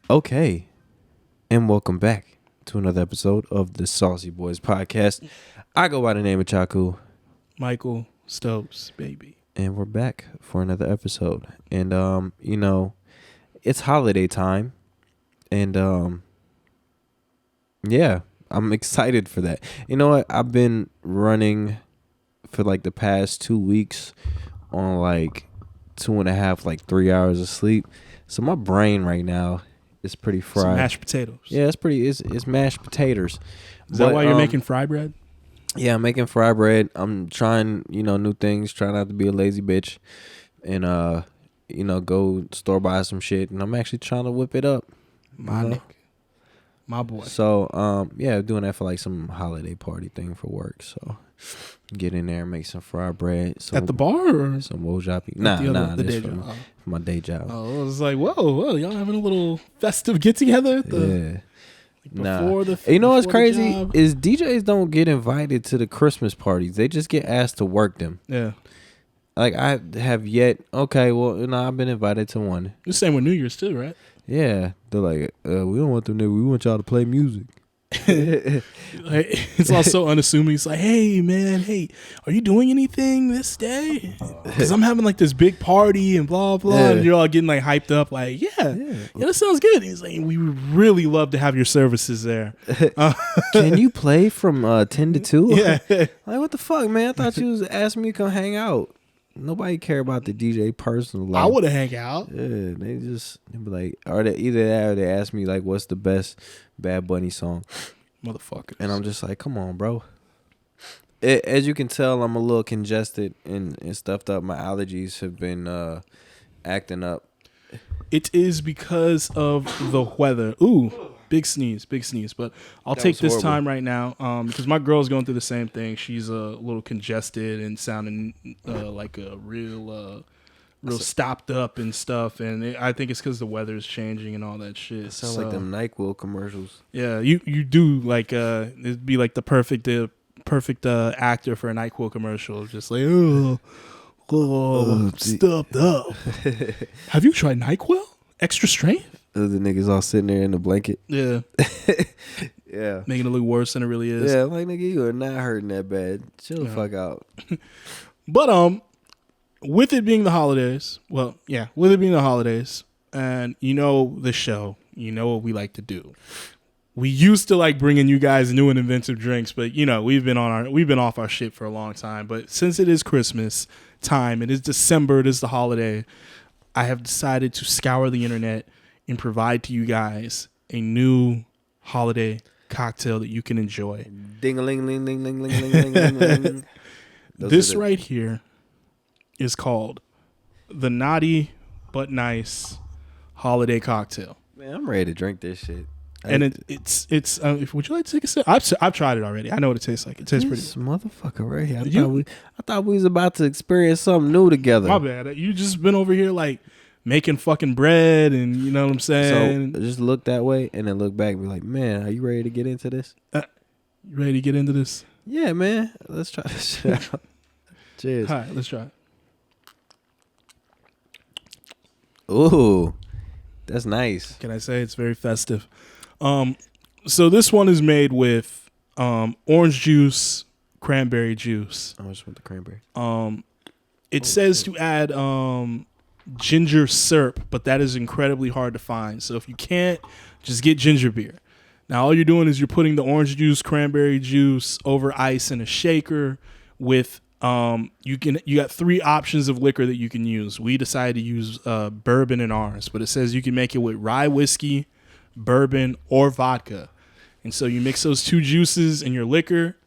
Okay, and welcome back to another episode of the Saucy Boys podcast. I go by the name of Chaku, Michael Stokes, baby. and we're back for another episode. And it's holiday time, and yeah, I'm excited for that. You know what? I've been running for like the past 2 weeks on like 2.5, like 3 hours of sleep. So my brain right now is pretty fried. Some mashed potatoes. Yeah, it's mashed potatoes. Is that why you're making fry bread? Yeah, I'm making fry bread. I'm trying, new things, trying not to be a lazy bitch and go store buy some shit, and I'm actually trying to whip it up. My nigga. My boy. So, doing that for like some holiday party thing for work. So, get in there and make some fry bread. At the bar or some wojapi? Nah, the this day from job. my day job. Oh, I was like, whoa, y'all having a little festive get together at the before the. You know what's before the crazy job? is DJs don't get invited to the Christmas parties. They just get asked to work them. Yeah. Like I have yet. Okay, well, I've been invited to one. The same with New Year's too, right? Yeah, they're like, we don't want them there. We want y'all to play music. It's all so unassuming. It's like, hey man, are you doing anything this day? Because I'm having like this big party and blah blah, and you're all getting like hyped up. Like, yeah, that sounds good. He's like, we would really love to have your services there. Can you play from 10 to 2? Yeah. Like, what the fuck, man? I thought you was asking me to come hang out. Nobody care about the DJ personal life. I would have hang out. Yeah, they be like, either that or they ask me like, what's the best Bad Bunny song? Motherfucker. And I'm just like, come on, bro. As you can tell, I'm a little congested and stuffed up. My allergies have been acting up. It is because of the weather. Ooh, big sneeze. But I'll take this time right now because my girl's going through the same thing. She's a little congested and sounding like a real stopped up and stuff. And I think it's because the weather is changing and all that shit. It sounds like them NyQuil commercials. Yeah, you do like it'd be like the perfect actor for a NyQuil commercial. Just like stuffed up. Have you tried NyQuil? Extra strength? The niggas all sitting there in the blanket. Yeah. Yeah. Making it look worse than it really is. Yeah, like, nigga, you are not hurting that bad. Chill the fuck out. But with it being the holidays, and the show, what we like to do. We used to like bringing you guys new and inventive drinks, but we've been off our shit for a long time. But since it is Christmas time, it is December, it is the holiday, I have decided to scour the internet and provide to you guys a new holiday cocktail that you can enjoy. Ding-a-ling-ling-ling-ling-ling-ling-ling. This right here is called the Naughty But Nice Holiday Cocktail. Man, I'm ready to drink this shit. And it's would you like to take a sip? I've tried it already. I know what it tastes like. It tastes pretty. This motherfucker right here. I thought we was about to experience something new together. My bad. You just been over here like making fucking bread, and you know what I'm saying. So just look that way and then look back and be like, man, are you ready to get into this? You ready to get into this? Yeah, man. Let's try this shit out. Cheers. All right, let's try it. Ooh, that's nice. Can I say it's very festive? So this one is made with orange juice, cranberry juice. I just want the cranberry. It says to add ginger syrup, but that is incredibly hard to find. So if you can't, just get ginger beer. Now all you're doing is you're putting the orange juice, cranberry juice over ice in a shaker with you got 3 options of liquor that you can use. We decided to use bourbon in ours, but it says you can make it with rye whiskey, bourbon, or vodka. And so you mix those 2 juices in your liquor,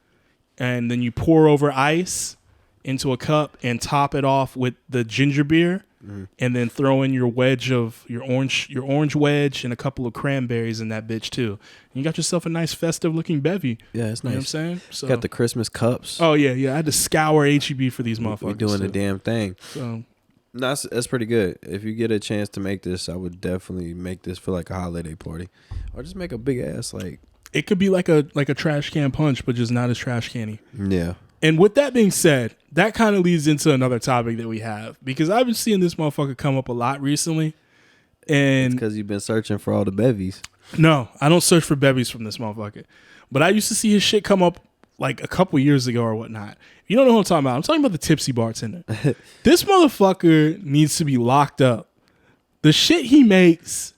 and then you pour over ice into a cup and top it off with the ginger beer, and then throw in your wedge of your orange wedge and a couple of cranberries in that bitch too. And you got yourself a nice festive looking bevy. Yeah, it's nice. You know what I'm saying? So, got the Christmas cups. Oh yeah. I had to scour HEB for these motherfuckers. We're doing the damn thing. So no, that's pretty good. If you get a chance to make this, I would definitely make this for like a holiday party, or just make a big ass like. It could be like a trash can punch, but just not as trash canny. Yeah. And with that being said, that kind of leads into another topic that we have, because I've been seeing this motherfucker come up a lot recently, And because you've been searching for all the bevies. no, I don't search for bevies from this motherfucker. But I used to see his shit come up like a couple years ago or whatnot. You don't know who I'm talking about. I'm talking about the Tipsy Bartender. This motherfucker needs to be locked up. The shit he makes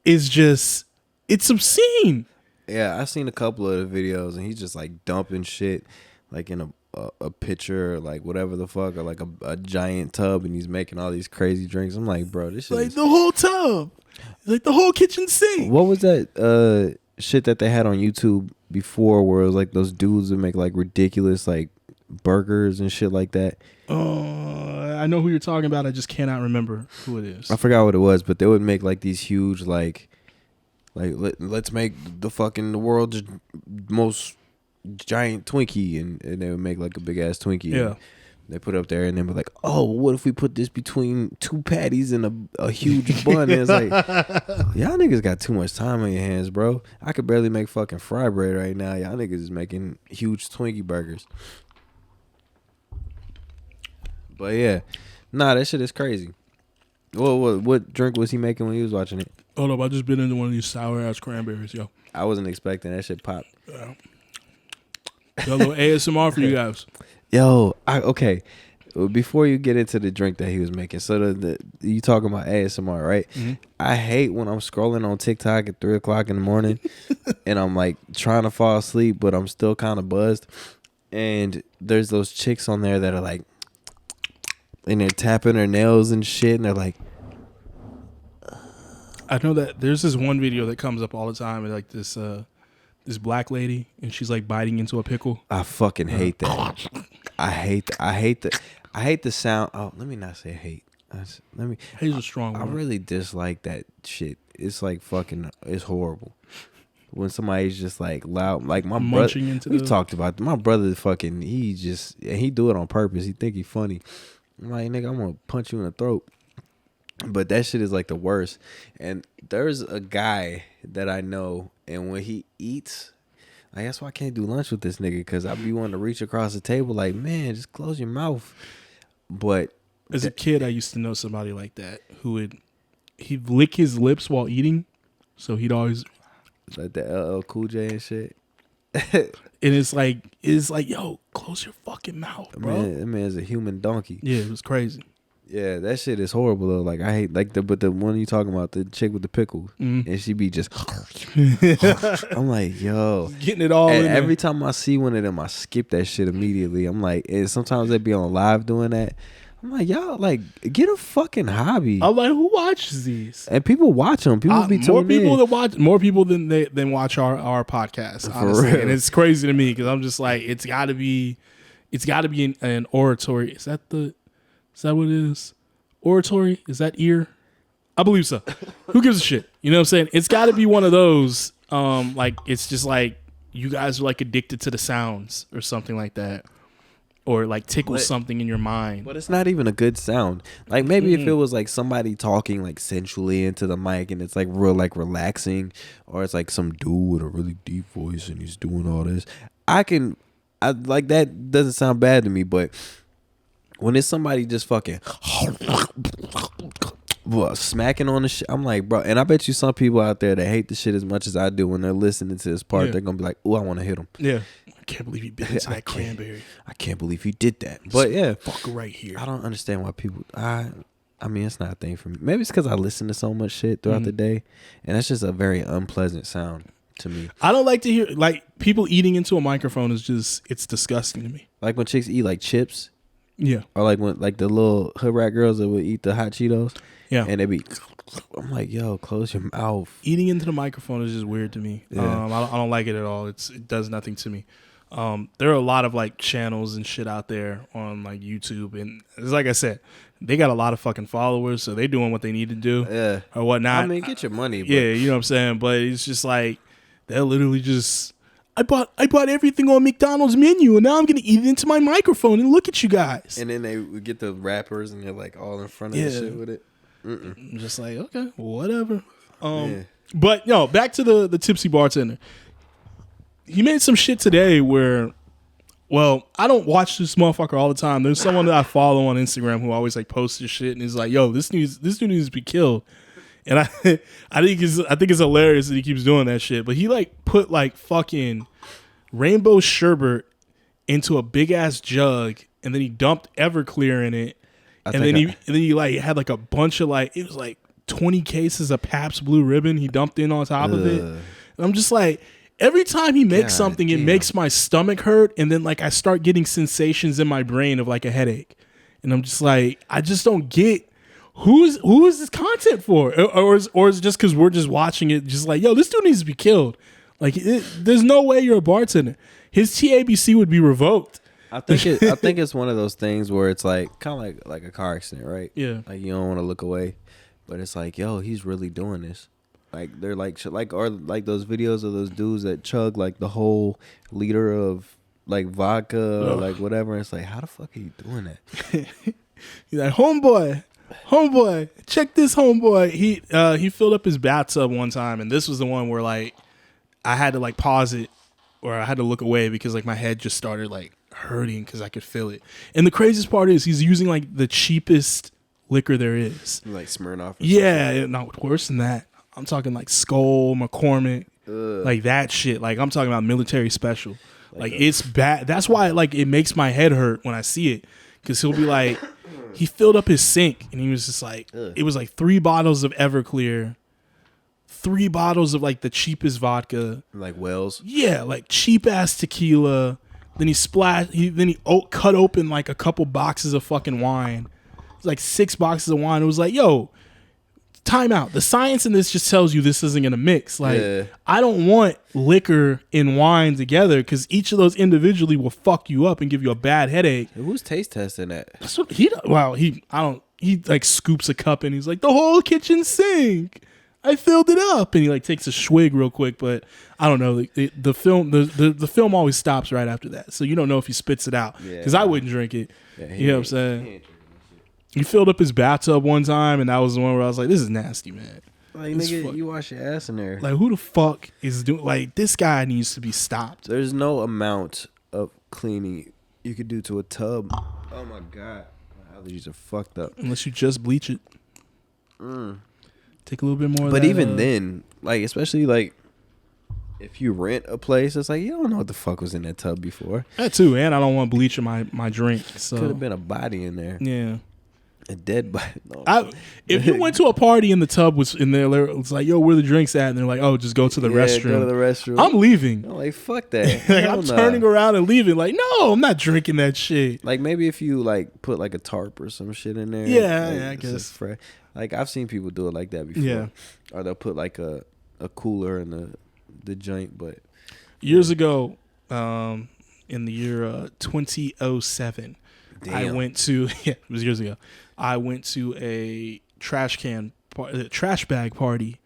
is just, it's obscene. Yeah, I've seen a couple of the videos, and he's just like dumping shit like in a pitcher, or like whatever the fuck, or like a giant tub, and he's making all these crazy drinks. I'm like, bro, this shit Like is... the whole tub. Like the whole kitchen sink. What was that shit that they had on YouTube before, where it was like those dudes that make like ridiculous like burgers and shit like that? I know who you're talking about. I just cannot remember who it is. I forgot what it was, but they would make like these huge let's make the world's most giant Twinkie, and they would make like a big ass Twinkie. Yeah. They put it up there, and then be like, oh, what if we put this between two patties and a huge bun? And it's like, y'all niggas got too much time on your hands, bro. I could barely make fucking fry bread right now. Y'all niggas is making huge Twinkie burgers. But yeah, nah, that shit is crazy. What drink was he making when he was watching it? Hold up, I just been into one of these sour ass cranberries, yo. I wasn't expecting that shit pop. Yo, a little ASMR for you guys. Yo, okay. Before you get into the drink that he was making, so you talking about ASMR, right? Mm-hmm. I hate when I'm scrolling on TikTok at 3:00 in the morning, and I'm like trying to fall asleep, but I'm still kind of buzzed. And there's those chicks on there that are like, and they're tapping their nails and shit, and they're like, I know that there's this one video that comes up all the time, and like this black lady, and she's like biting into a pickle. I fucking hate that. I hate the sound. Oh, let me not say hate. Hate's a strong word. I really dislike that shit. It's like fucking, it's horrible. When somebody's just like loud, like my brother. We've talked about my brother. Fucking, he do it on purpose. He think he funny. I'm like, nigga, I'm gonna punch you in the throat. But that shit is like the worst. And there's a guy that I know, and when he eats, like, that's why I can't do lunch with this nigga, because I be wanting to reach across the table like, man, just close your mouth. But as a kid, I used to know somebody like that who he'd lick his lips while eating, so he'd always like the LL Cool J and shit. And it's like, yo, close your fucking mouth, bro. That man's a human donkey. Yeah, it was crazy. Yeah, that shit is horrible though. Like, I hate but the one you talking about, the chick with the pickle, and she be just. I'm like, yo, getting it all. And every time I see one of them, I skip that shit immediately. I'm like, and sometimes they be on live doing that. I'm like, y'all, like, get a fucking hobby. I'm like, who watches these? And people watch them. People be more people in. that watch, more people than watch our podcast. Honestly, and it's crazy to me because I'm just like, it's got to be an oratory. Is that what it is? Oratory? Is that ear? I believe so. Who gives a shit? You know what I'm saying? It's got to be one of those. Like, it's just like you guys are like addicted to the sounds or something like that. Or like tickle something in your mind. But it's not even a good sound. Like, maybe if it was like somebody talking like sensually into the mic and it's like real like relaxing, or it's like some dude with a really deep voice and he's doing all this, I like, that doesn't sound bad to me. But when it's somebody just fucking smacking on the shit, I'm like, bro. And I bet you some people out there that hate the shit as much as I do, when they're listening to this part, they're gonna be like, "Oh, I want to hit him." Yeah, I can't believe he bit into that cranberry. I can't believe he did that. But yeah, fucker right here. I don't understand why people. I mean, it's not a thing for me. Maybe it's because I listen to so much shit throughout the day, and that's just a very unpleasant sound to me. I don't like to hear like people eating into a microphone. It's disgusting to me. Like when chicks eat like chips. Yeah. Or like when like the little hood rat girls that would eat the hot Cheetos. Yeah. And they be, I'm like, yo, close your mouth. Eating into the microphone is just weird to me. Yeah. I don't like it at all. It does nothing to me. There are a lot of like channels and shit out there on like YouTube, and it's like I said, they got a lot of fucking followers, so they're doing what they need to do, or whatnot. I mean, get your money. But. Yeah, you know what I'm saying. But it's just like they're literally just. I bought everything on McDonald's menu, and now I'm gonna eat it into my microphone and look at you guys. And then they would get the rappers, and they're like all in front of the shit with it. I'm just like, okay, whatever. But back to the Tipsy Bartender. He made some shit today where, well, I don't watch this motherfucker all the time. There's someone that I follow on Instagram who always like posts this shit, and he's like, yo, this dude needs to be killed. And I think it's hilarious that he keeps doing that shit. But he like put like fucking rainbow sherbet into a big ass jug, and then he dumped Everclear in it, and then he like had like a bunch of like, it was like 20 cases of Pabst Blue Ribbon he dumped in on top of it. And I'm just like, every time he makes something, it makes my stomach hurt, and then like I start getting sensations in my brain of like a headache, and I'm just like, I just don't get who is this content for, or is it just because we're just watching it, just like, yo, this dude needs to be killed. Like, there's no way you're a bartender. His TABC would be revoked. I think it's one of those things where it's like kind of like a car accident, right? Yeah. Like you don't want to look away, but it's like, yo, he's really doing this. Like they're like or like those videos of those dudes that chug like the whole liter of like vodka or like whatever. And it's like, how the fuck are you doing that? He's like, homeboy, check this, homeboy. He filled up his bathtub one time, and this was the one where like I had to like pause it, or I had to look away because like my head just started like hurting because I could feel it. And the craziest part is he's using like the cheapest liquor there is, like Smirnoff. Yeah, no, worse than that. I'm talking like Skoll, McCormick, like that shit. Like I'm talking about military special. Like it's bad. That's why like it makes my head hurt when I see it, because he'll be like, he filled up his sink and he was just like, it was like 3 bottles of Everclear, 3 bottles of like the cheapest vodka, like Wells. Yeah, like cheap ass tequila. Then he cut open like a couple boxes of fucking wine. It's like 6 boxes of wine. It was like, yo, time out. The science in this just tells you this isn't gonna mix. Like, I don't want liquor and wine together, because each of those individually will fuck you up and give you a bad headache. Who's taste testing that? That's what he like scoops a cup and he's like, the whole kitchen sink, I filled it up, and he like takes a swig real quick. But I don't know, the film always stops right after that, so you don't know if he spits it out, because I wouldn't drink it. You know what I'm saying? He filled up his bathtub one time, and that was the one where I was like, this is nasty, man. Like, nigga, you wash your ass in there. Like, who the fuck is doing, like, this guy needs to be stopped. There's no amount of cleaning you could do to a tub. Oh my God. My allergies are fucked up. Unless you just bleach it. Take a little bit more of that. But even then, like, especially like if you rent a place, it's like you don't know what the fuck was in that tub before. That too, and I don't want bleach in my drink. So could have been a body in there. Yeah. A dead body. No. If you went to a party and the tub was in there, it's like, yo, where the drinks at? And they're like, oh, just go to the restroom. Go to the restroom. I'm leaving. I'm like, fuck that. Like, I'm turning around and leaving. Like, no, I'm not drinking that shit. Like, maybe if you like put like a tarp or some shit in there. Yeah, like, I guess. Like, I've seen people do it like that before. Yeah. Or they'll put like a cooler in the joint. But years ago, in the year 2007, damn. I went to it was years ago. I went to a trash bag party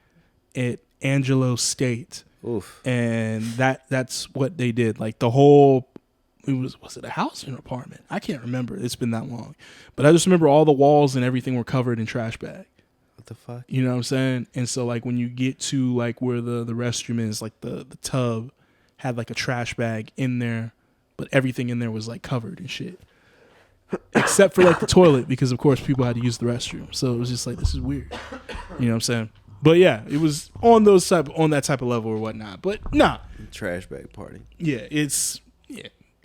at Angelo State. Oof. And that's what they did. Like the whole, was it a house or an apartment? I can't remember. It's been that long. But I just remember all the walls and everything were covered in trash bag. What the fuck? You know what I'm saying? And so like when you get to like where the restroom is, like the tub had like a trash bag in there, but everything in there was like covered and shit. Except for like the toilet, because of course people had to use the restroom. So it was just like, this is weird. You know what I'm saying? But yeah, it was on that type of level or whatnot. But nah. Trash bag party. Yeah,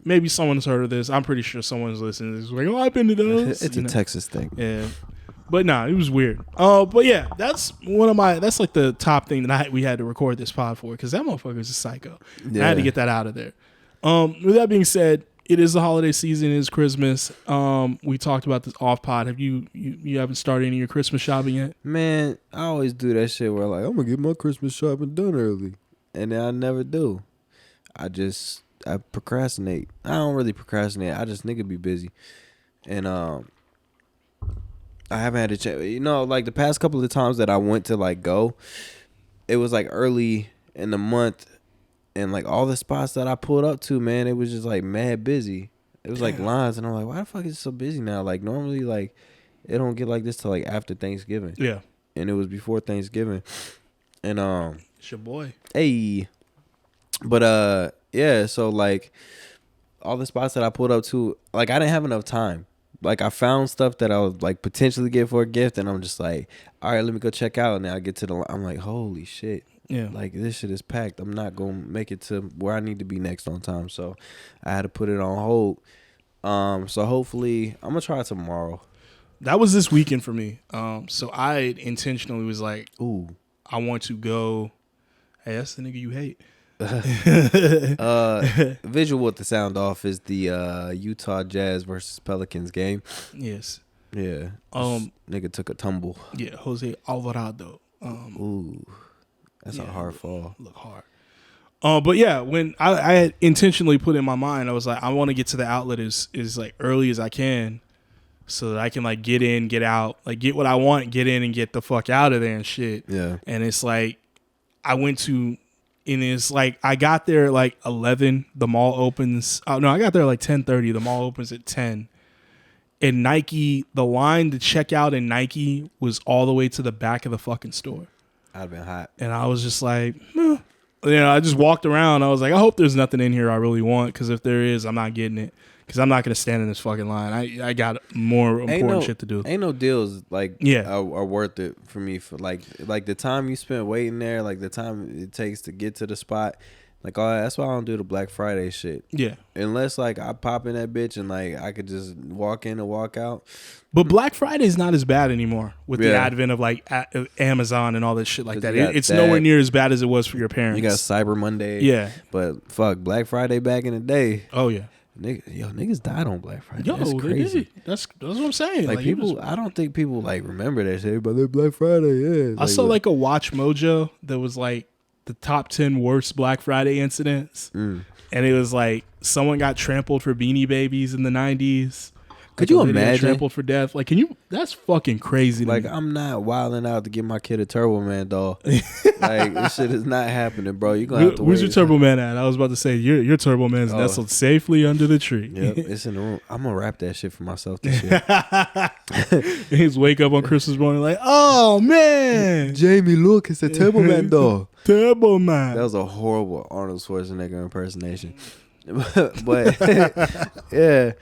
maybe someone's heard of this. I'm pretty sure someone's listening to this. Like, oh, I've been to those. It's a Texas thing. Yeah. But nah, it was weird. But yeah, that's like the top thing that we had to record this pod for, because that motherfucker is a psycho. Yeah. I had to get that out of there. With that being said, it is the holiday season. It is Christmas. We talked about this off pod. Have you haven't started any of your Christmas shopping yet? Man, I always do that shit where like, I'm gonna get my Christmas shopping done early, and then I never do. I procrastinate. I don't really procrastinate. I just nigga be busy, and I haven't had a chance. You know, like the past couple of times that I went to like go, it was like early in the month. And like all the spots that I pulled up to, man, it was just like mad busy. It was like lines, and I'm like, why the fuck is it so busy now? Like normally, like it don't get like this till like after Thanksgiving. Yeah. And it was before Thanksgiving, and it's your boy. Hey, but yeah, so like all the spots that I pulled up to, like I didn't have enough time like I found stuff that I would like potentially get for a gift, and I'm just like, all right, let me go check out. And then I get to the, I'm like, holy shit, Yeah. like this shit is packed. I'm not gonna make it to where I need to be next on time, so I had to put it on hold. So hopefully I'm gonna try it tomorrow. That was this weekend for me. So I intentionally was like, Ooh. I want to go. Hey, that's the nigga you hate. Visual with the sound off is the Utah Jazz versus Pelicans game. Yes. Yeah. Nigga took a tumble. Yeah, Jose Alvarado. Ooh. That's a hard fall. Look hard. But yeah, when I had intentionally put in my mind, I was like, I want to get to the outlet as like early as I can, so that I can like get in, get out, like get what I want, get in and get the fuck out of there and shit. Yeah. And it's like I went to, and it's like I got there at like 11. The mall opens. Oh no, I got there at like 10:30. The mall opens at 10. And Nike, the line to check out in Nike was all the way to the back of the fucking store. I'd have been hot. And I was just like, eh. I just walked around. I was like, I hope there's nothing in here I really want, because if there is, I'm not getting it. Because I'm not going to stand in this fucking line. I got more important shit to do. Ain't no deals like are worth it for me, for like the time you spent waiting there, like the time it takes to get to the spot. Like that's why I don't do the Black Friday shit. Yeah. Unless like I pop in that bitch and like I could just walk in and walk out. But Black Friday is not as bad anymore with the advent of like Amazon and all this shit like that. It's nowhere near as bad as it was for your parents. You got Cyber Monday. Yeah. But fuck, Black Friday back in the day. Oh yeah. Niggas died on Black Friday. Yo, that's crazy. That's what I'm saying. Like people, I don't think people like remember that shit. But Black Friday, yeah. I saw like a Watch Mojo that was like the top 10 worst Black Friday incidents, and it was like someone got trampled for Beanie Babies in the 90s. Could you imagine? Trampled for death. Like, can you? That's fucking crazy. Like, I'm not wilding out to get my kid a Turbo Man doll. Like, this shit is not happening, bro. You gonna have to. Where's your Turbo Man at? I was about to say your Turbo Man's nestled safely under the tree. Yep, it's in the room. I'm gonna wrap that shit for myself this year. He's wake up on Christmas morning like, oh man, Jamie, look, it's a Turbo Man doll. Turbo Man. That was a horrible Arnold Schwarzenegger impersonation. But yeah,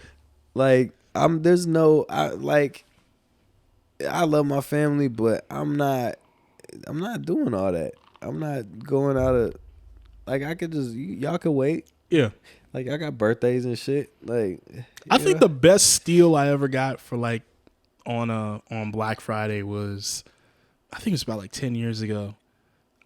like. I love my family, but I'm not doing all that. I'm not going out of, like, I could just, y'all could wait. Yeah. Like, I got birthdays and shit. Like, I think the best steal I ever got for like on Black Friday was, I think it was about like 10 years ago.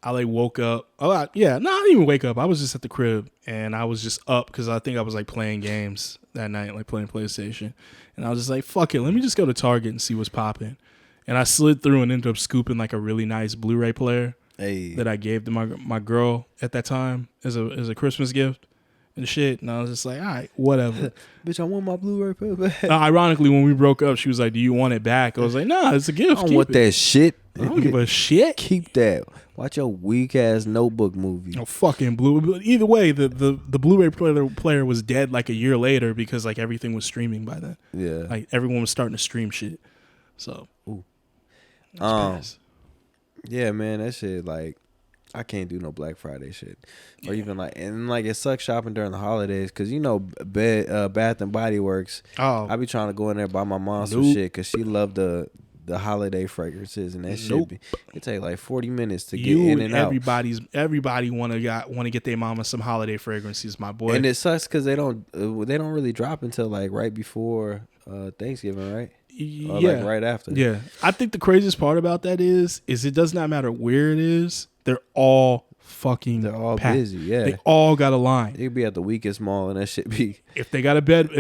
I like woke up. I didn't even wake up. I was just at the crib and I was just up because I think I was like playing games that night, like playing PlayStation. And I was just like, fuck it, let me just go to Target and see what's popping. And I slid through and ended up scooping like a really nice Blu-ray player that I gave to my girl at that time as a Christmas gift and shit. And I was just like, all right, whatever. Bitch, I want my Blu-ray player back. Ironically, when we broke up, she was like, do you want it back? I was like, nah, it's a gift. I don't want that shit. I don't give a shit. Keep that. Watch your weak ass Notebook movie. No fucking Blu. Either way, the Blu-ray player was dead like a year later because like everything was streaming by then. Yeah, like everyone was starting to stream shit. So, yeah, man, that shit like I can't do no Black Friday shit, or even like, and like it sucks shopping during the holidays because Bath and Body Works. Oh, I be trying to go in there and buy my mom some shit because she loved the holiday fragrances and that shit. It take like 40 minutes to get in and out. Everybody want to get their mama some holiday fragrances, my boy. And it sucks because they don't really drop until like right before Thanksgiving, right? Or like right after. Yeah, I think the craziest part about that is it does not matter where it is. They're all packed. Busy. Yeah, they all got a line. They could be at the weakest mall and that shit be. If they got a Bath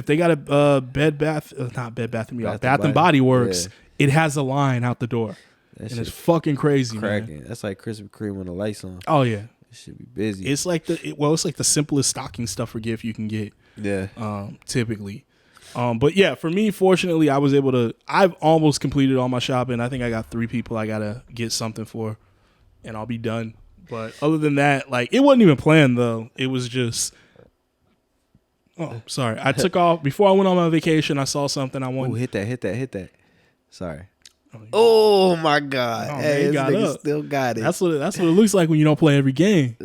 and Body Works. Yeah. It has a line out the door, and it's fucking crazy, cracking. Man. That's like Krispy Kreme when the lights on. Oh yeah, it should be busy. It's like the simplest stocking stuffer gift you can get. Yeah, typically. But yeah, for me, fortunately, I've almost completed all my shopping. I think I got 3 people I gotta get something for, and I'll be done. But other than that, like it wasn't even planned though. It was just. Oh, sorry. I took off before I went on my vacation. I saw something I wanted. Oh, hit that. Sorry. Oh my God! Oh, hey, this nigga still got it. That's what it looks like when you don't play every game.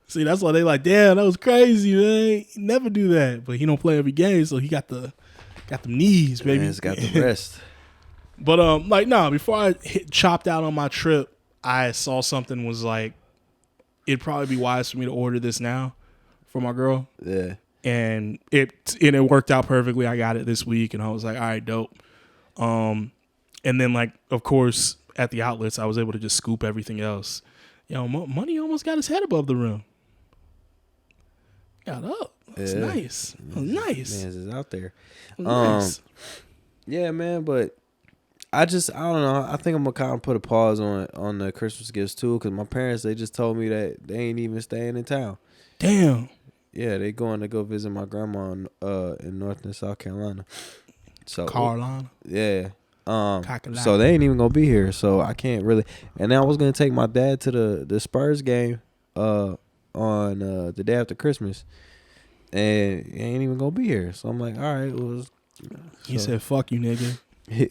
See, that's why they like, damn, that was crazy, man. He never do that, but he don't play every game, so he got the Got the knees, baby. Man, it's got the rest. But like no, before I chopped out on my trip, I saw something was like, it'd probably be wise for me to order this now for my girl. Yeah. And it worked out perfectly. I got it this week, and I was like, all right, dope. And then like, of course, at the outlets, I was able to just scoop everything else. Money almost got his head above the rim. Got up. That's nice. Nice. Man, is out there. Nice. Yeah, man, but I don't know. I think I'm gonna kind of put a pause on the Christmas gifts too, because my parents, they just told me that they ain't even staying in town. Damn. Yeah, they going to go visit my grandma in North and South Carolina. So Carolina. Yeah. So they ain't even gonna be here. So I can't really. And then I was gonna take my dad to the Spurs game on the day after Christmas, and he ain't even gonna be here. So I'm like, all right. Well, he said, "Fuck you, nigga." He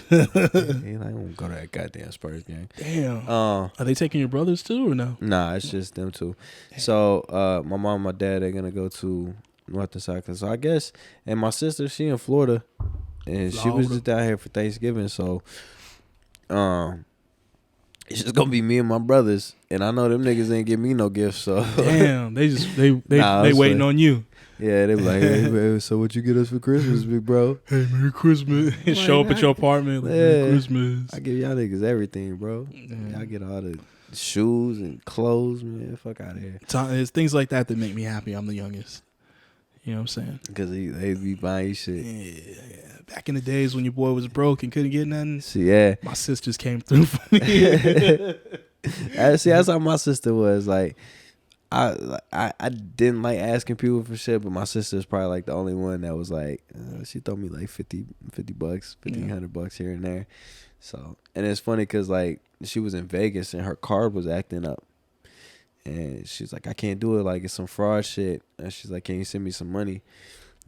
like, I won't go to that goddamn Spurs game. Damn. Are they taking your brothers too or no? Nah, it's just them two. Damn. So my mom and my dad, they're gonna go to North and South. So I guess, and my sister, she in Florida, and she was just down here for Thanksgiving. So it's just gonna be me and my brothers, and I know them niggas ain't give me no gifts. So damn, they waiting on you. Yeah, they be like, hey, man, so what you get us for Christmas, big bro? Hey, Merry Christmas. Like, show up at your apartment. Like, Merry Christmas. I give y'all niggas everything, bro. Y'all get all the shoes and clothes, man. Fuck out of here. It's things like that make me happy. I'm the youngest. You know what I'm saying? Because they be buying you shit. Yeah. Back in the days when your boy was broke and couldn't get nothing. See, yeah. My sisters came through for me. See, that's how my sister was. Like, I didn't like asking people for shit, but my sister's probably like the only one that was like, she throw me like $50 bucks, $1,500 here and there. So, and it's funny because like she was in Vegas and her card was acting up, and she's like, I can't do it, like it's some fraud shit. And she's like, can you send me some money?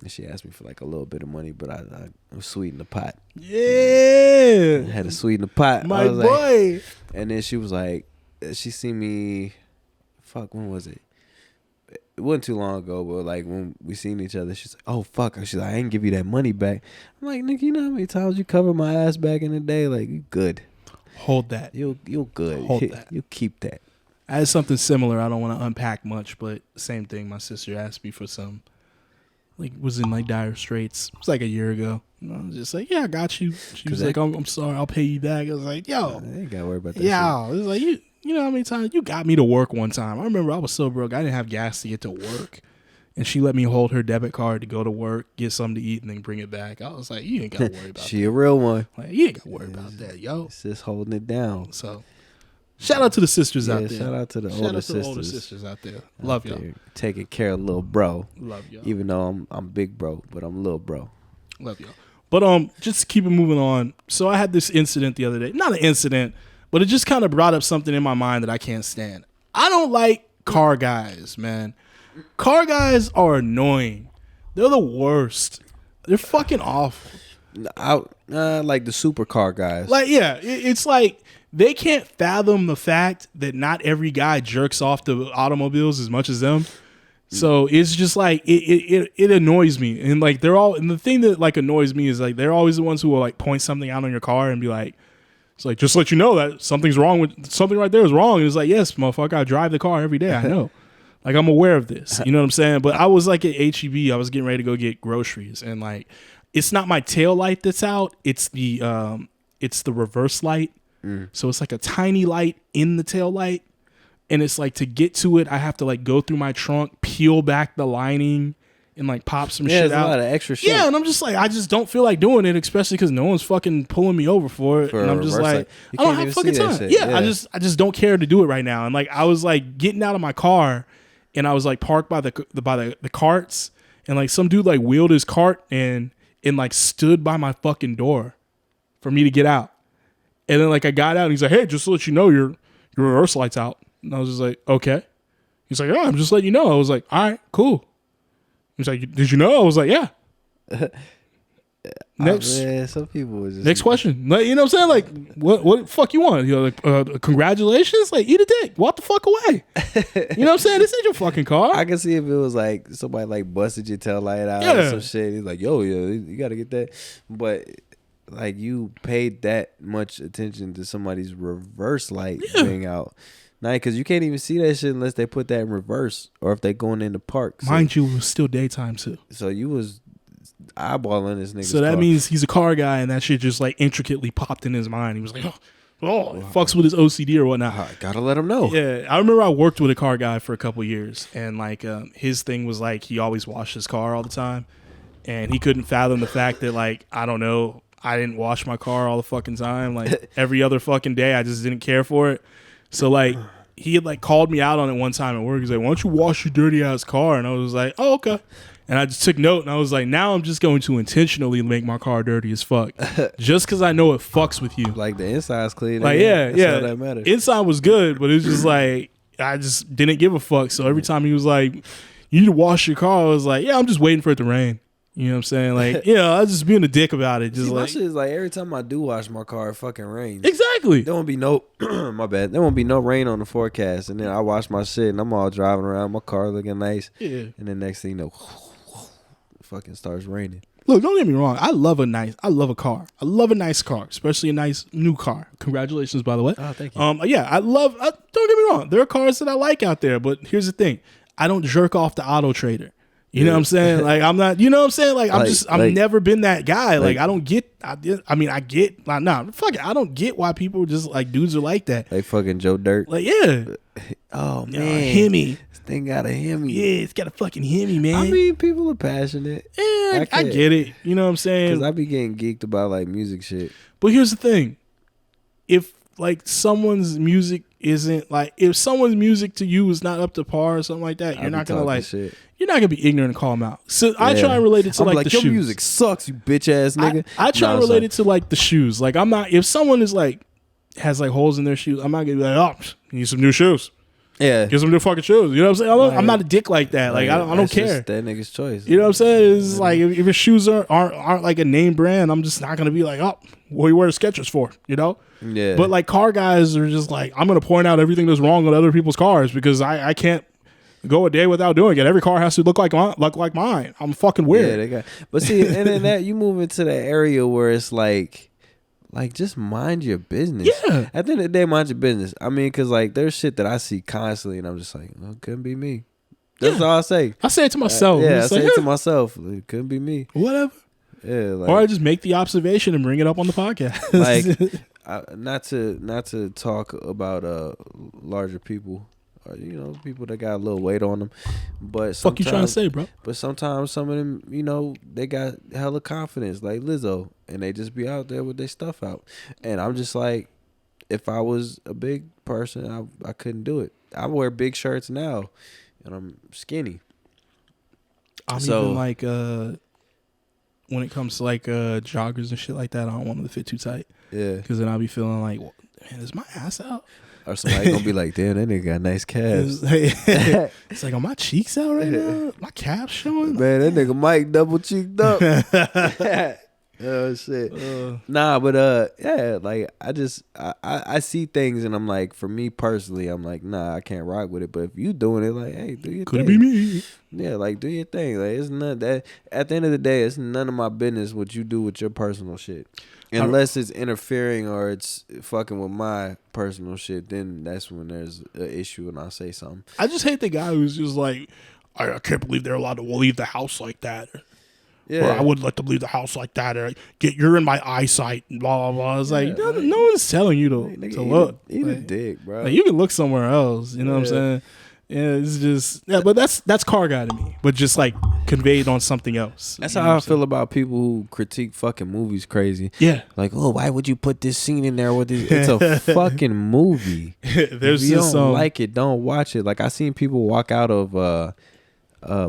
And she asked me for like a little bit of money, but I sweetened the pot. Yeah, I had to sweeten the pot, my boy. Like, and then she was like, she seen me. Fuck, when was it? It wasn't too long ago, but like when we seen each other, she's like, oh fuck. She's like, I ain't give you that money back. I'm like, nigga, you know how many times you covered my ass back in the day? Like, you good. Hold that. You're good. Hold that. You keep that. I had something similar. I don't want to unpack much, but same thing. My sister asked me for some, like, was in like dire straits. It was like a year ago. And I was just like, yeah, I got you. She was like, I'm sorry, I'll pay you back. I was like, yo. I ain't got to worry about that yo. It was like, you know how many times you got me to work one time? I remember I was so broke. I didn't have gas to get to work. And she let me hold her debit card to go to work, get something to eat, and then bring it back. I was like, you ain't got to worry about that. She a real one. Like, you ain't got to worry about that, yo. It's just holding it down. So, shout out to the sisters out there. Shout out to the older sisters out there. Love y'all. Taking care of little bro. Love y'all. Even though I'm big bro, but I'm little bro. Love y'all. But just to keep it moving on. So I had this incident the other day. Not an incident, but it just kind of brought up something in my mind that I can't stand. I don't like car guys, man. Car guys are annoying. They're the worst. They're fucking awful. I like the supercar guys. Like, yeah, it's like they can't fathom the fact that not every guy jerks off to automobiles as much as them. So it's just like it annoys me. And like and the thing that like annoys me is like they're always the ones who will like point something out on your car and be like, it's like, just let you know that something right there is wrong. And it's like, yes, motherfucker, I drive the car every day. I know. Like, I'm aware of this. You know what I'm saying? But I was like at HEB. I was getting ready to go get groceries. And like, it's not my tail light that's out. It's the reverse light. So it's like a tiny light in the tail light. And it's like, to get to it, I have to like go through my trunk, peel back the lining, and like pop some shit out. A lot of extra shit. Yeah, and I'm just like, I just don't feel like doing it, especially because no one's fucking pulling me over for it. And I'm just like, I don't have fucking time. Yeah, I just don't care to do it right now. And like, I was like getting out of my car, and I was like parked by the carts, and like some dude like wheeled his cart and like stood by my fucking door for me to get out. And then like I got out, and he's like, hey, just to let you know, your reverse light's out. And I was just like, okay. He's like, yeah, I'm just letting you know. I was like, all right, cool. He's like, did you know? I was like, yeah. Next, man, some people was just next question. Like, you know what I'm saying? Like, what the fuck you want? You know, like, congratulations. Like, eat a dick. Walk the fuck away. You know what I'm saying? This ain't your fucking car. I can see if it was like somebody like busted your tail light out or some shit. He's like, yo, you gotta get that. But like, you paid that much attention to somebody's reverse light being out. Nah, because you can't even see that shit unless they put that in reverse or if they going in the park. Mind you, it was still daytime too. So you was eyeballing this nigga's So that car. means he's a car guy, and that shit just like intricately popped in his mind. He was like, oh, it fucks with his OCD or whatnot. I gotta let him know. Yeah, I remember I worked with a car guy for a couple years, and like his thing was like he always washed his car all the time, and he couldn't fathom the fact that like I don't know, I didn't wash my car all the fucking time. Like every other fucking day, I just didn't care for it. So like he had like called me out on it one time at work. He's like, "Why don't you wash your dirty ass car?" And I was like, "Oh, okay." And I just took note, and I was like, now I'm just going to intentionally make my car dirty as fuck. Just because I know it fucks with you. Like the inside's clean. Like, That's yeah. all that matters. Inside was good, but it was just like, I just didn't give a fuck. So every time he was like, you need to wash your car, I was like, yeah, I'm just waiting for it to rain. You know what I'm saying? Like, you know, I was just being a dick about it. Just See, like, my shit is like every time I do wash my car, it fucking rains. exactly. There won't be no, my bad. There won't be no rain on the forecast. And then I wash my shit and I'm all driving around, my car looking nice. Yeah. And then next thing you know, fucking starts raining. Look, don't get me wrong. I love a car. I love a nice car, especially a nice new car. Congratulations, by the way. Oh, thank you. Yeah, don't get me wrong. There are cars that I like out there, but here's the thing. I don't jerk off the Auto Trader. You know what I'm saying? Like, I'm not, you know what I'm saying? Like, I've never been that guy. Like, I don't get, fuck it. I don't get why people just, like, dudes are like that. Like fucking Joe Dirt. Like, yeah. Oh, man. Hemi. This thing got a Hemi. Yeah, it's got a fucking Hemi, man. I mean, people are passionate. Yeah, I get it. You know what I'm saying? Because I be getting geeked about, like, music shit. But here's the thing. If, like, someone's music isn't, like, if someone's music to you is not up to par or something like that, you're not going to, like, shit. You're not going to be ignorant and call them out. So I try and relate it to, like, the your shoes. music sucks, you bitch ass nigga. I try and relate it to, like, the shoes. Like, I'm not, if someone is, like, has, like, holes in their shoes, I'm not going to be like, oh, you need some new shoes. Yeah. Get some new fucking shoes. You know what I'm saying? I'm not a dick like that. Like, I don't care. Just that nigga's choice. You know what I'm saying? It's like, if your shoes aren't like a name brand, I'm just not going to be like, oh, what do you wear the Skechers for? You know? Yeah. But like car guys are just like, I'm going to point out everything that's wrong with other people's cars because I can't go a day without doing it. Every car has to look like mine. I'm fucking weird. Yeah, but see, and then that you move into that area where it's like just mind your business. Yeah. At the end of the day, mind your business. I mean, because like there's shit that I see constantly, and I'm just like, well, it couldn't be me. That's all I say. I say it to myself. I say it to myself. It couldn't be me. Whatever. Yeah. Like, or I just make the observation and bring it up on the podcast. like, not to talk about larger people. You know, people that got a little weight on them, but fuck you trying to say, bro? But sometimes some of them, you know, they got hella confidence, like Lizzo, and they just be out there with their stuff out. And I'm just like, if I was a big person, I couldn't do it. I wear big shirts now, and I'm skinny. I'm even like, when it comes to like joggers and shit like that, I don't want them to fit too tight. Yeah, because then I'll be feeling like, man, is my ass out? Or somebody gonna be like, damn, that nigga got nice calves. It's like, are my cheeks out right now? My calves showing? Man, that nigga Mike double cheeked up. Oh shit. Nah, but yeah, like I see things and I'm like, for me personally, I'm like, nah, I can't rock with it. But if you doing it, like, hey, do your thing. Could it be me? Yeah, like do your thing. Like it's not that at the end of the day, it's none of my business what you do with your personal shit. Unless it's interfering or it's fucking with my personal shit, then that's when there's an issue and I'll say something. I just hate the guy who's just like, I can't believe they're allowed to leave the house like that. Yeah. Or I wouldn't let them leave the house like that. Or you're in my eyesight. Blah, blah, blah. It's like, no one's telling you to look. Eat a dick, bro. Like, you can look somewhere else. You know what I'm saying? Yeah, it's just but that's car guy to me, but just like conveyed on something else. That's how I feel about people who critique fucking movies crazy. Yeah, like, oh, why would you put this scene in there with this? It's a fucking movie. There's if you don't like it, don't watch it. Like I seen people walk out of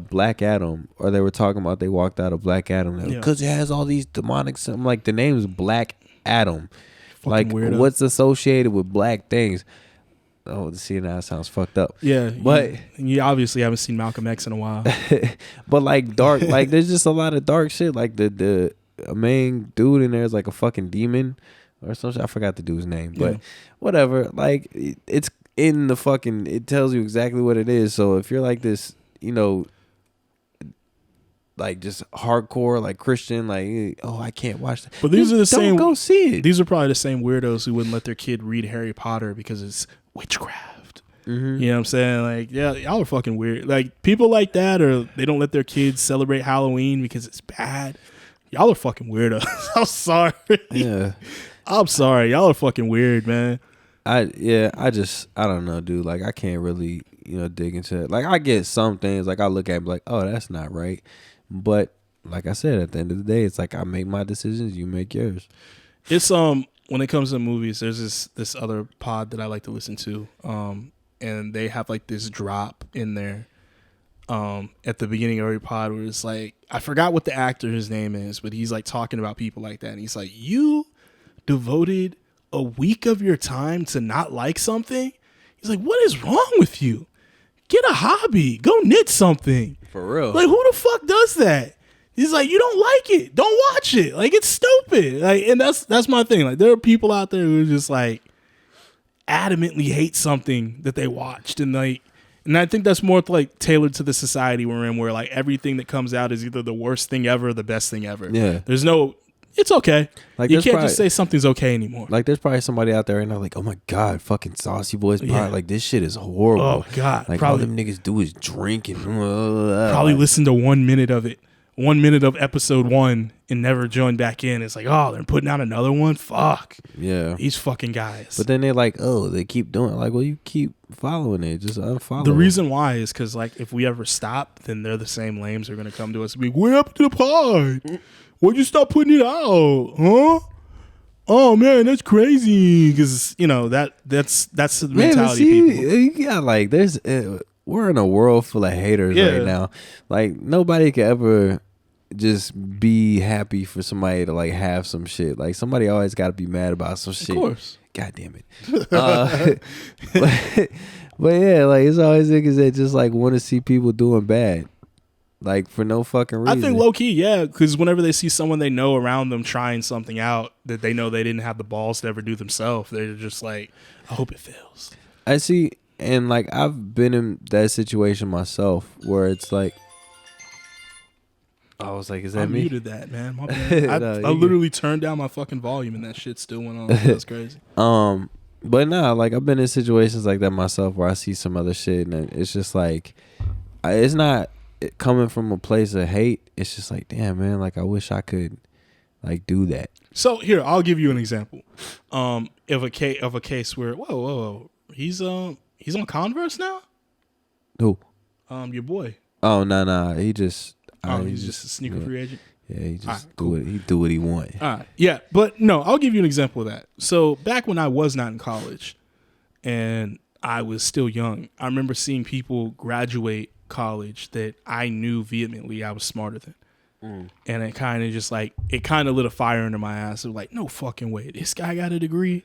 Black Adam, or they were talking about they walked out of Black Adam because it has all these demonic. I'm like, the name's Black Adam. Fucking like, weirdo. What's associated with black things? Oh, the CNI sounds fucked up. Yeah, but you obviously haven't seen Malcolm X in a while. But like dark, like there's just a lot of dark shit. Like the a main dude in there is like a fucking demon or something. I forgot the dude's name, but Yeah. whatever. Like it's in the fucking. It tells you exactly what it is. So if you're like this, like just hardcore, like Christian, like oh I can't watch that. But these Then are the don't same. go see it. These are probably the same weirdos who wouldn't let their kid read Harry Potter because it's witchcraft. Mm-hmm. You know what I'm saying? Like, yeah, y'all are fucking weird. Like, people like that, or they don't let their kids celebrate Halloween because it's bad. Y'all are fucking weirdos. I'm sorry. Yeah. I'm sorry. Y'all are fucking weird, man. I don't know, dude. Like I can't really, dig into it. Like I get some things, like I look at it, like, oh, that's not right. But like I said, at the end of the day, it's like I make my decisions, you make yours. It's when it comes to movies, there's this other pod that I like to listen to. And they have like this drop in there at the beginning of every pod where it's like, I forgot what the actor's name is, but he's like talking about people like that. And he's like, you devoted a week of your time to not like something? He's like, what is wrong with you? Get a hobby. Go knit something. For real. Like, who the fuck does that? He's like, you don't like it. Don't watch it. Like, it's stupid. Like, and that's my thing. Like, there are people out there who are just like adamantly hate something that they watched, and I think that's more like tailored to the society we're in, where like everything that comes out is either the worst thing ever or the best thing ever. Yeah. It's okay. Like you can't just say something's okay anymore. Like there's probably somebody out there right now like, oh my God, fucking Saucy Boys. Yeah. Like this shit is horrible. Oh God. Like probably all them niggas do is drink and probably listen to 1 minute of it. 1 minute of episode 1 and never join back in. It's like, oh, they're putting out another one? Fuck. Yeah. These fucking guys. But then they're like, oh, they keep doing it. Like, well, you keep following it. Just unfollow. The reason why is because, like, if we ever stop, then they're the same lames who are going to come to us and be like, what happened to the pod? Why'd you stop putting it out? Huh? Oh, man, that's crazy. Because, that's the mentality of people. Yeah, like, we're in a world full of haters right now. Like, nobody could ever just be happy for somebody to like have some shit. Like somebody always got to be mad about some shit. Of course. God damn it. But yeah, like it's always niggas that just like want to see people doing bad, like for no fucking reason. I think low key, yeah, because whenever they see someone they know around them trying something out that they know they didn't have the balls to ever do themselves, they're just like, I hope it fails. I see, and like I've been in that situation myself where it's like. I was like, is that I me? muted that, man. My bad. I literally turned down my fucking volume and that shit still went on. That's crazy. But nah, like I've been in situations like that myself where I see some other shit and it's just like, it's not coming from a place of hate. It's just like, damn, man, like I wish I could like do that. So here, I'll give you an example. Of a case where, whoa, he's on Converse now? Who? Your boy. Oh, no, he just. He's just a sneaker free agent. Yeah, he just do it. He do what he want. All right, yeah, but no, I'll give you an example of that. So back when I was not in college, and I was still young, I remember seeing people graduate college that I knew vehemently I was smarter than, and it kind of just like lit a fire under my ass. It was like, no fucking way, this guy got a degree.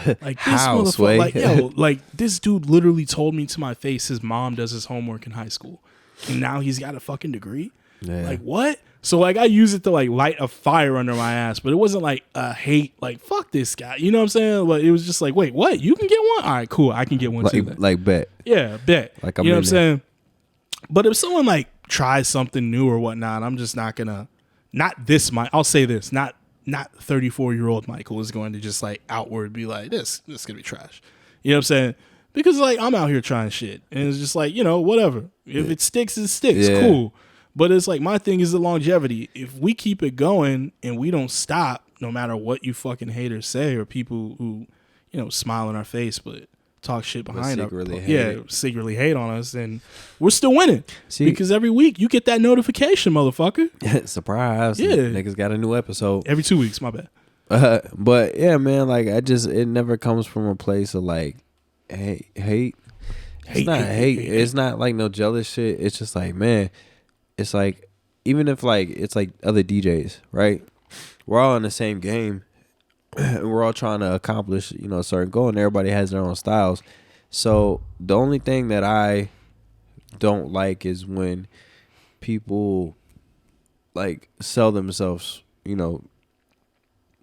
Like this motherfucker, like yo, like this dude literally told me to my face his mom does his homework in high school, and now he's got a fucking degree. Yeah. Like what? So like I use it to like light a fire under my ass, but it wasn't like a hate, like fuck this guy. You know what I'm saying? But it was just like, wait, what? You can get one? All right, cool. I can get one too. Then. Like bet. Yeah, bet. Like you know what I'm saying? But if someone like tries something new or whatnot, I'm just not gonna. Not this. I'll say this. Not 34-year-old Michael is going to just like outward be like this is gonna be trash. You know what I'm saying? Because like I'm out here trying shit, and it's just like whatever. If it sticks, it sticks. Yeah. Cool. But it's like my thing is the longevity. If we keep it going and we don't stop, no matter what you fucking haters say or people who, smile in our face but talk shit behind us, secretly hate on us, then we're still winning. See, because every week you get that notification, motherfucker. Surprise! Yeah, niggas got a new episode every 2 weeks. My bad. But yeah, man, like it never comes from a place of like hate. It's not hate. It's not like no jealous shit. It's just like, man. It's like, even if like, it's like other DJs, right? We're all in the same game. And we're all trying to accomplish, a certain goal, and everybody has their own styles. So the only thing that I don't like is when people like sell themselves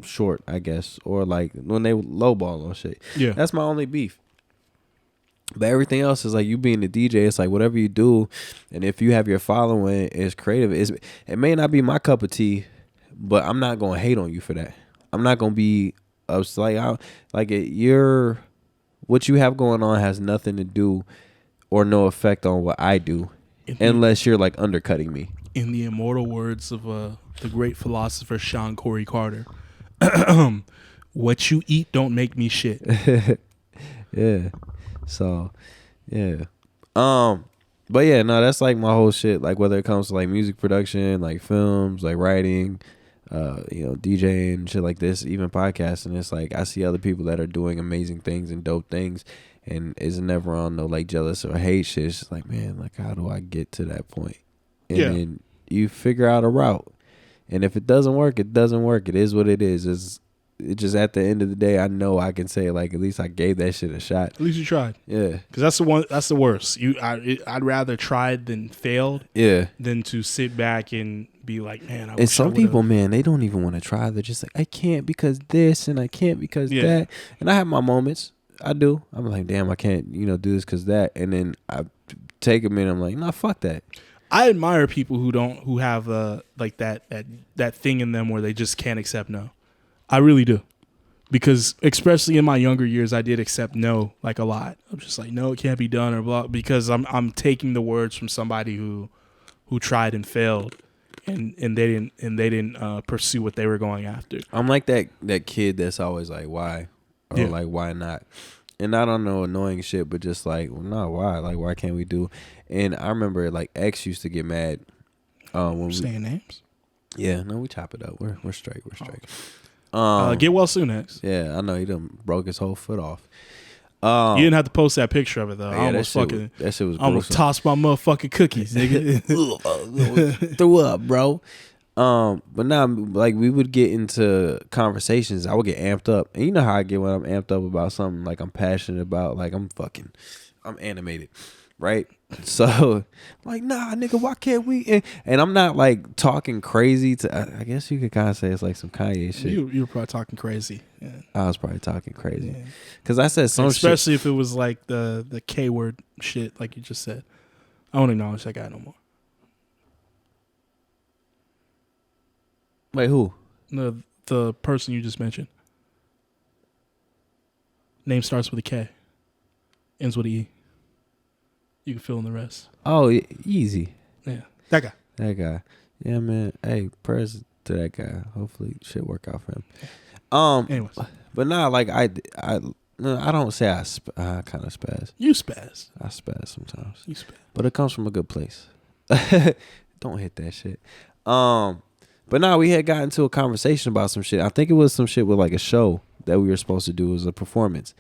short, I guess, or like when they lowball on shit. Yeah. That's my only beef. But everything else is like you being a DJ. It's like whatever you do, and if you have your following, it's creative. It may not be my cup of tea, but I'm not gonna hate on you for that. I'm not gonna be you're what you have going on has nothing to do or no effect on what I do, unless you're like undercutting me. In the immortal words of the great philosopher Sean Corey Carter, what you eat don't make me shit. Yeah. So, yeah. But yeah, no, that's like my whole shit. Like whether it comes to like music production, like films, like writing, DJing and shit like this, even podcasting. It's like I see other people that are doing amazing things and dope things, and is never on no like jealous or hate shit. It's just like, man, like how do I get to that point? And then you figure out a route. And if it doesn't work, it doesn't work. It is what it is. It's just at the end of the day, I know I can say like at least I gave that shit a shot. At least you tried. Yeah, because that's the worst. I'd rather tried than failed. Yeah, than to sit back and be like, man. And some people, man, they don't even want to try. They're just like, I can't because this, and I can't because that. And I have my moments. I do. I'm like, damn, I can't, do this because that. And then I take a minute. I'm like, nah, fuck that. I admire people who have like that thing in them where they just can't accept no. I really do, because especially in my younger years, I did accept no like a lot. I'm just like, no, it can't be done or blah, because I'm taking the words from somebody who tried and failed, and they didn't pursue what they were going after. I'm like that kid that's always like, why, or like, why not? And not on no annoying shit, but just like, well, no, why? Like, why can't we do? And I remember like X used to get mad when saying names. Yeah, no, we chop it up. We're straight. We're straight. Get well soon, X. Yeah, I know he done broke his whole foot off. You didn't have to post that picture of it though. Yeah, I that shit was I almost tossed my motherfucking cookies, nigga. Threw up, bro. But now, like, we would get into conversations. I would get amped up, and you know how I get when I'm amped up about something like I'm passionate about. Like I'm animated, right? So, like, nah, nigga, why can't we? And I'm not like talking crazy to. I guess you could kind of say it's like some Kanye shit. You were probably talking crazy. Yeah. I was probably talking crazy because I said some especially shit. if it was like the K word shit, like you just said. I don't acknowledge that guy no more. Wait, who? The person you just mentioned. Name starts with a K, ends with an E. You can fill in the rest. Oh, easy. Yeah, that guy. That guy. Yeah, man. Hey, prayers to that guy. Hopefully, shit work out for him. Anyways, but nah, like I don't say I kind of spaz. You spaz. I spaz sometimes. You spaz. But it comes from a good place. Don't hit that shit. But nah, we had gotten into a conversation about some shit. I think it was some shit with like a show that we were supposed to do. It was a performance,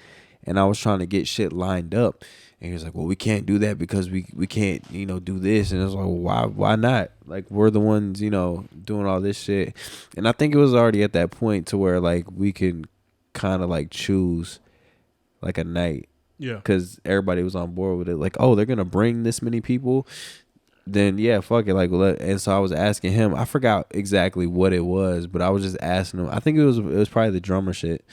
and I was trying to get shit lined up. And he was like, well, we can't do that because we can't, do this. And I was like, well, why not? Like, we're the ones, doing all this shit. And I think it was already at that point to where, like, we can kind of, like, choose, like, a night. Yeah. Because everybody was on board with it. Like, oh, they're going to bring this many people? Then, yeah, fuck it. Like, and so I was asking him. I forgot exactly what it was, but I was just asking him. I think it was probably the drummer shit.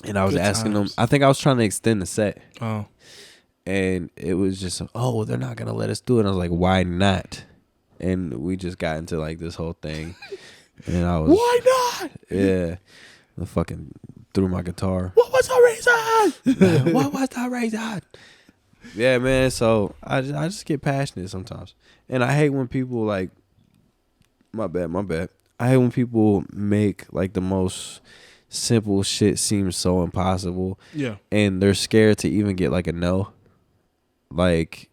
And I was asking them, I think I was trying to extend the set. Oh. And it was just, oh, they're not going to let us do it. And I was like, why not? And we just got into like this whole thing. And I was, why not? Yeah. I fucking threw my guitar. What was the reason? What was the reason? Yeah, man. So I just get passionate sometimes. And I hate when people like, my bad. I hate when people make like the most simple shit seems so impossible. Yeah. And they're scared to even get like a no. Like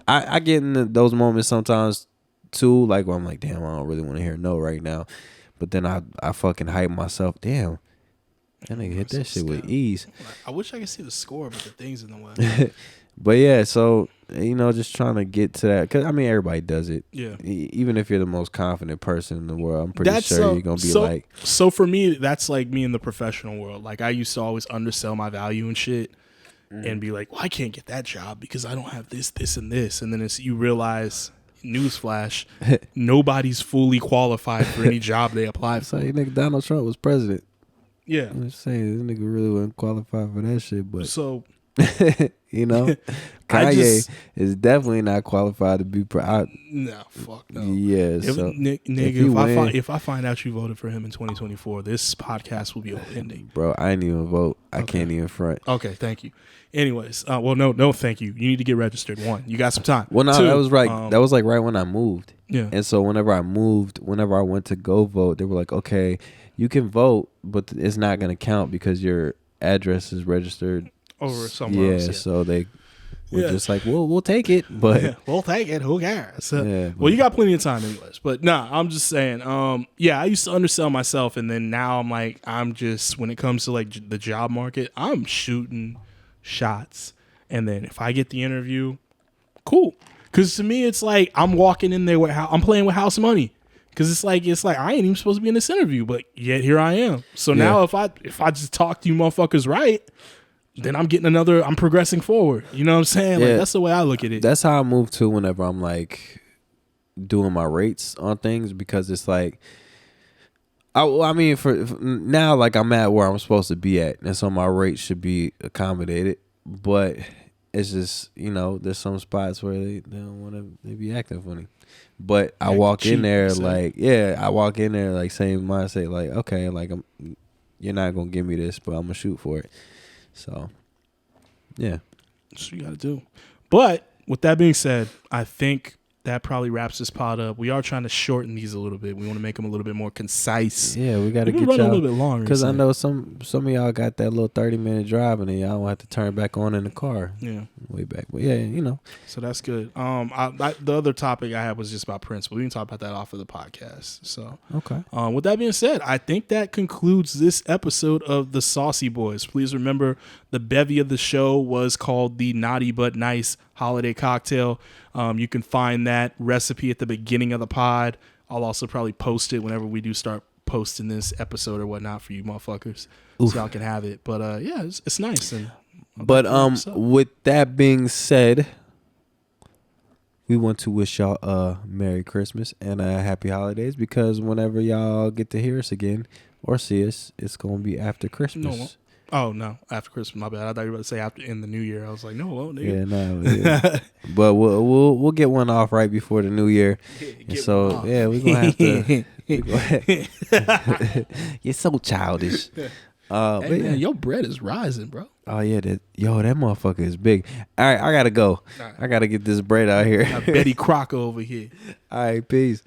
I get in those moments sometimes too, like where I'm like, damn, I don't really want to hear no right now. But then I fucking hype myself. Damn, that nigga hit that shit with ease. I wish I could see the score, but the thing's in the way. But yeah, so just trying to get to that, because I mean everybody does it. Yeah. Even if you're the most confident person in the world, I'm pretty sure you're gonna be like. So for me, that's like me in the professional world. Like I used to always undersell my value and shit, and be like, well, I can't get that job because I don't have this, and this, and then you realize newsflash, nobody's fully qualified for any job they apply So for. you nigga Donald Trump was president. Yeah. I'm just saying this nigga really wasn't qualified for that shit, but So you know, I Kanye just is definitely not qualified to be no, fuck no. Yeah, so If I find out you voted for him in 2024, this podcast will be ending. bro, I ain't even vote. I Okay. can't even front. Okay, thank you. Anyways, well, no, thank you. You need to get registered. One, you got some time. Well, no, Two, that was right. That was like right when I moved. yeah. And so whenever I went to go vote, they were like, okay, you can vote, but it's not going to count because your address is registered Over somewhere else. Yeah. So they were just like, we'll take it, but Yeah, we'll take it. Who cares? Yeah, well, you got plenty of time anyways. But nah, I'm just saying. Yeah, I used to undersell myself, and then now I'm like, I'm just when it comes to like the job market, I'm shooting shots, and then if I get the interview, cool. Because to me, it's like I'm walking in there with I'm playing with house money. Because it's like I ain't even supposed to be in this interview, but yet here I am. So now if I just talk to you motherfuckers right, then I'm progressing forward. You know what I'm saying? Like that's the way I look at it. That's how I move too whenever I'm like doing my rates on things, because it's like I mean for now, like I'm at where I'm supposed to be at, and so my rate should be accommodated. But it's just, you know, there's some spots where they don't want to, they be acting funny. But I walk in there like, I walk in there like same mindset, like, okay, like you're not gonna give me this, but I'm gonna shoot for it. So, yeah. That's what you got to do. But with that being said, I think that probably wraps this pod up. We are trying to shorten these a little bit. We want to make them a little bit more concise. Yeah, we got to get run y'all a little bit longer. Because I know some of y'all got that little 30-minute drive, and then y'all don't have to turn back on in the car. Yeah. Way back. But yeah, you know. So that's good. The other topic I had was just about Prince, but we can talk about that off of the podcast. So okay. With that being said, I think that concludes this episode of the Saucy Boys. Please remember the bevy of the show was called the Naughty But Nice Holiday Cocktail. You can find that recipe at the beginning of the pod. I'll also probably post it whenever we do start posting this episode or whatnot for you motherfuckers. Oof. So y'all can have it. But yeah, it's nice. And but with that being said, we want to wish y'all a Merry Christmas and a Happy Holidays, because whenever y'all get to hear us again or see us, it's gonna be after Christmas. No. Oh no, after Christmas. My bad. I thought you were about to say after in the New Year. I was like, no, well, nigga. Yeah, no. Yeah. But we'll get one off right before the New Year. And so we're gonna have to. You're so childish. Hey, man, your bread is rising, bro. Oh yeah, that motherfucker is big. All right, I gotta go. Right. I gotta get this bread out here. Betty Crocker over here. All right, peace.